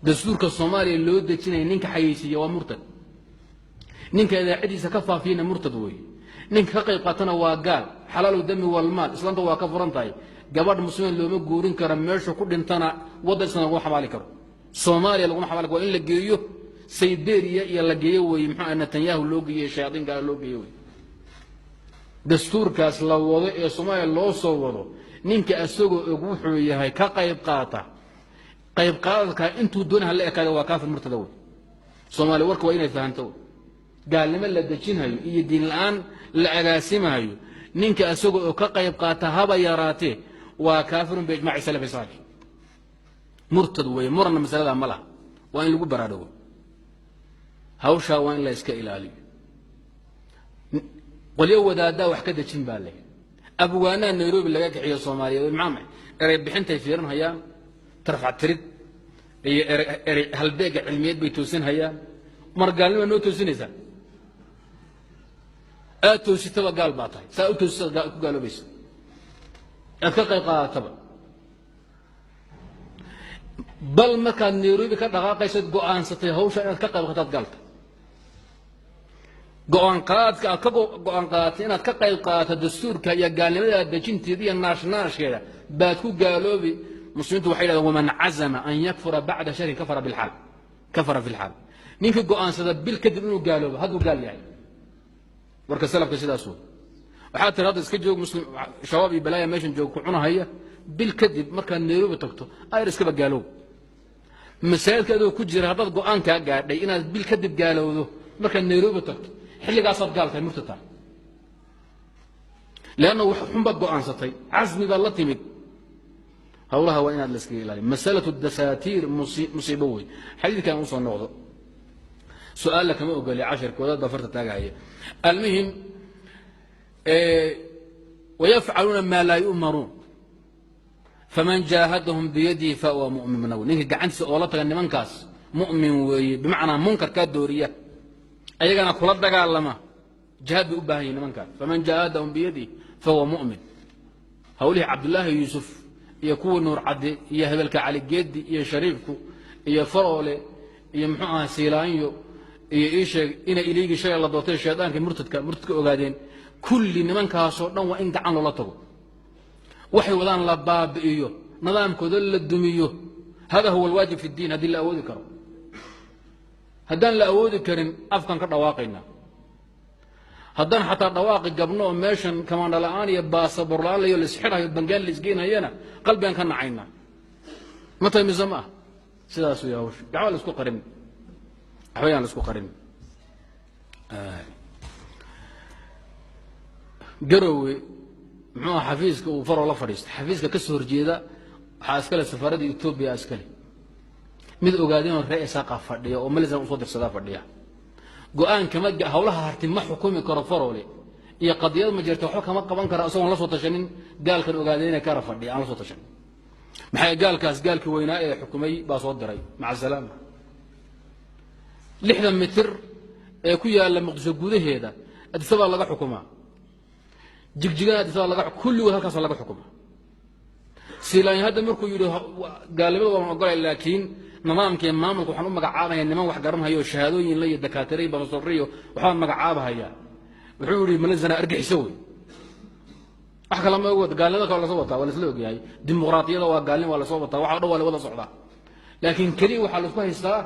dastuurka Soomaaliya loo dejinay ninka xayeysiiyo waa murtad ninka idaacadiisa ka faafiyana murtad way ninka ka qayb qaatana waa gaal xalaalu dami wal maal islaanta waa ka furantahay gabadh muslimiin looma guurin karo meesha ku dhintana wadanka lagu xabaali karo Soomaaliya lagu xabaali karo in la geeyo Siberia iyo la geeyo way maxaa Netanyahu loo geeyay shayaadiinka loo geeyay dastuurkaas la wado ee Soomaaliya loo soo wado ninka asagoo ugu wuxuu yahay ka qayb qaadka intuu doonaha la ekaado waa kaafir murtada way Soomaaliya warka waa inay fahanto gaalnimo la dejinayo iyo diin la'aan la agaasimayo ninka asagoo ka qayb qaata haba yaraatee waa kaafirun bi ijmaa'i salaf salih murtad way murna masalada ma laha waa in lagu baraado hawsha waa in la iska ilaaliyo qoliyo wadaada wax ka dejin baa leh abwaana Nairobi laga kaxiyo Soomaaliya maamay eray bixintay fiiran hayaan tarfac tirid iyo eray halbeega cilmiyeed bay toosin hayaan margaalnimo noo toosinaysa toositaba gaal baa tahay saa u toosita ku gaaloobaysa aad ka qayb qaadataba bal markaad Nairobi ka dhaqaaqaysid go'aansatay hawsha inaad ka qayb qaatad galta go'aan qaadka inaad ka qayb qaadato dastuurka iyo gaalnimada dejinteeda iyo naashnaasheeda baad ku gaaloobi muslimiintu waxay yiraahdaan waman azama an yakfura ba'da shari kafara fil hal ninka go'aansada bil kadib inuu gaaloobo haduu gaal yahay warka salafka sidaas waxaa tirada iska joog muslim shabaab iyo balaaya meeshan joog ku cunahaya bil kadib marka Nairobi tagto ayr iska bagaaloob masaa'ilka adoo ku jira hadad go'aan ka gaadhay inaad bil kadib gaalowdo marka Nairobi tagto xilligaas aad gaaltay murtada laana wax xunba go'aansatay azmi baa la timid hawlaha waa inaad la iska ilaaliyo masalatu dasaatiir musiibo way xadiidkan uu soo noqdo سؤال كما أقول 10 كودات ضفرت تاجعية المهم ويفعلون ما لا يؤمرون فمن جاهدهم بيده فهو مؤمن منه نيجي قاعد سؤالات لأن منكاس مؤمن بمعنى منكر كالدورية أي كان خلط قال لما جهاد بأباهي منكر فمن جاهدهم بيده فهو مؤمن هؤلاء عبد الله يوسف يكون نور عدي يهبلك على الجد يا شريفكو يا فرولي يا محمد سيلانيو إيش إن إليجي شيء الله دوتي الشيطان كمرتدك أوجادين كل نمانكاس ودنا وإن تعان الله تبو وحي ولان لباب إيوه نظام كذل الدميو هذا هو الواجب في الدين هذه اللي أودي كرم هدان لا أودي كرم أفكان كرواقينا هدان حتى رواقي قبلنا ماشن كمان الآن يبقى صبر الله اللي يسحرها يبنجال اللي سجينا هنا قلبي كان عينا متى مزماه سداسو يا وش دعوا لسكو قرن حويان لسكو قرن قروي معه حفيزك وفروا الله فريست حفيزك كسر جيدا حاسكله سفارة إثيوبيا أسكله مد أوجادين الرئيس قاف فرديا وملزم وصوت الصداقة فرديا جوان كما جاء هؤلاء هرتم حكومي كرفروا لي هي قضية مجرد حكم قبان كرأسهم الله صوت شنين قال كانوا أوجادين كرف فرديا على صوت شنين maxay gaalkaas gaalkii weynaa ee xukumay baa soo diray maca salaama 60 mitir ee ku yaala muqdisho gudaheeda adisaba laga xukumaa jigjigana adisaba laga kulli halkaas laga xukumaa siilaan hadda markuu yiri gaalibada waa ogolay laakiin nidaamkii maamulku waxaan u magacaabaya niman wax garanhayo shahaadooyin la iyo dakaatiray baasoriyo waxaan magacaabahaya wuxuu yiri malazana argixisay wax kala ma ogood gaalnimada kala soo wataa wala isla ogyahay dimuqraadiyada waa gaalnimo wala soo wataa waxa dhow wala socda laakiin kaliya waxa la isku haystaa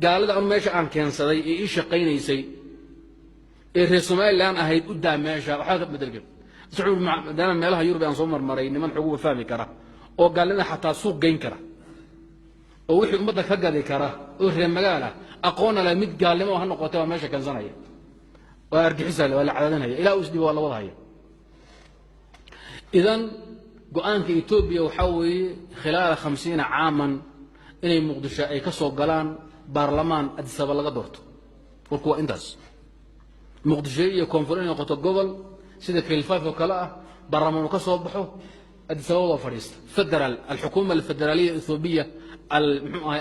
gaalada aan meesha aan keensaday ee shaqeynaysay ee reer Soomaaliland ahayd u daa meesha waxa ka bedelay sacuud maadaama meelaha Yurub aan soo marmaray niman xuquuq fahmi kara oo gaalnimada xataa suuq geyn kara oo wixii ummadda ka gadi kara oo reer magaala aqoon la mid gaalnimo ha noqotay meesha keensanaya waa argixisay wala cadadanaya ilaa usdi wala wadahaya إذن قوانك إثيوبيا وحوي خلال 50 عاما إني مقدشة أي كسو قلان برلمان أديس أبا لغا دورتو وركوا إنتاز مقدشة يكونفرين يقوتو قبل سيدة كيلفايف وكلاء برلمان وكسو بحو أديس أبا فريست فدرال الحكومة الفدرالية الإثيوبية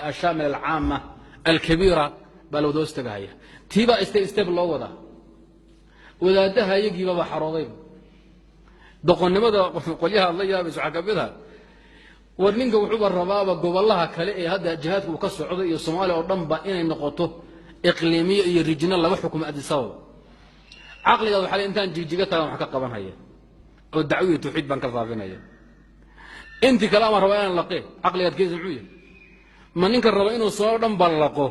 الشاملة العامة الكبيرة بلو دوستة هي تيبا استيب الله وذا وإذا دها يجي بابا حراضين doqonnimada qolyaha la yaabay waxa ka mid ah warninka wuxuu rabaaba gobolaha kale ee hadda jihaadku ka socdo iyo Soomaaliya oo dhanba inay noqoto iqliimiyo iyo rijna laga xukumo adisaw aqliga waxa intaan jijiga taa wax ka qaban haya oo dacwada tawxiid baan ka faafinaya inti kalaam rabaa in laqee aqliga kiisa muxuu yahay ma ninka raba inuu soo dhan ballaqo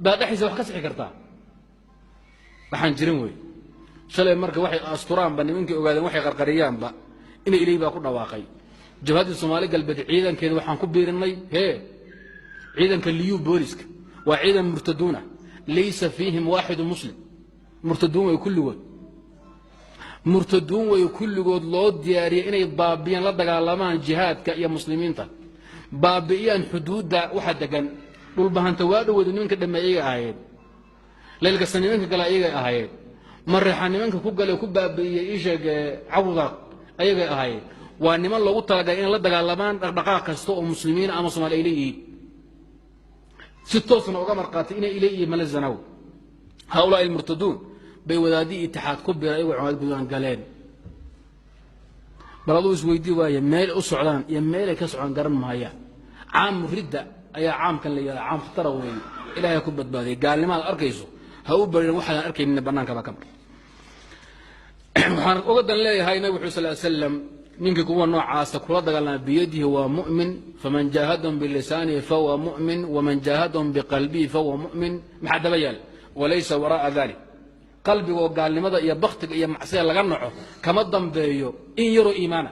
baa dhaxaysa wax ka sixi kartaa waxaan jirin way shalay marka waxay asturaan ba nimankii ogaadeen waxay qarqariyaan ba in ilaahay baa ku dhawaaqay jabhadii Soomaali galbeed ciidankeeda waxaan ku biirinay ciidanka liyu booliska waa ciidan murtaduuna laysa fiihim waahid muslim murtaduun way kulligood loo diyaariyay inay baabiyaan la dagaalamaan jihaadka iyo muslimiinta baabiyaan xuduudda waxa degan dhul bahanta waa dhawada nimanka dhameeyay ahaayeen leelka sanimanka kale ayaga ahaayeen marixan nimanka ku galay ku baabiyay ishaga cawda ayaga ahaayeen waa niman loogu talagalay in la dagaalamaan dhaqdhaqaaq kasta oo muslimiin ama Soomaali ay leeyihiin si toosna uga marqaatay inay ilayhi malazanaw هؤلاء المرتدون بيودادي اتحاد كبير ايغو عماد بدان قالين بلادو اسويدي وايا ميل اسعدان يا ميل كسعون قرن مايا عام رده ايا عام كان ليا عام خطر وين الهي كبد بادي قال لي ما اركيسو هو برين waxaan arkay in banaanka ba kamar waxaan uga dan leeyahay nabi sallallahu alayhi wasallam ninka kuwa noocaas kula dagaalama biyadihi waa mu'min faman jahadahum bilisanihi fa huwa mu'min waman jahadahum biqalbihi fa huwa mu'min maxadabayal وليس وراء ذلك قلبي وقال لماذا يا بختك يا معصيه لغا نوحو كما دنبيو ان يرو ايمانا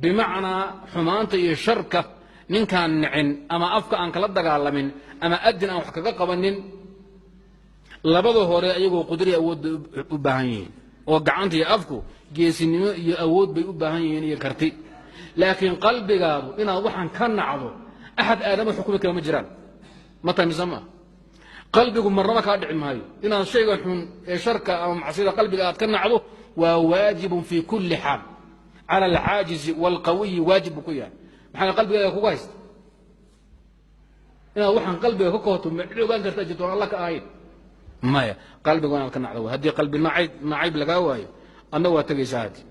بمعنى حمانته يا شركه نين كان نعن اما افك ان كلا دغالمين اما ادن ان wax kaga qabanin labada hore ayagoo qudri awood u baahan yihiin oo gacanta iyo afku geesinimo iyo awood bay u baahan yihiin iyo karti laakiin qalbigaagu inaad waxan ka nacdo ahad aadama xukumi kama jiraan mata misama قلبك مرة كادع مايو إن الشيء حن شركة أو معصية قلبك أتكنعه وواجب في كل حال على العاجز والقوي واجب كويا محل قلبك يا كويس إن وحن قلبك كوكوتم لو كان تجد الله كآية مايا قلبك وأنا أتكنعه هدي قلبي نعيب لقاوي أنا واتقي ساعتي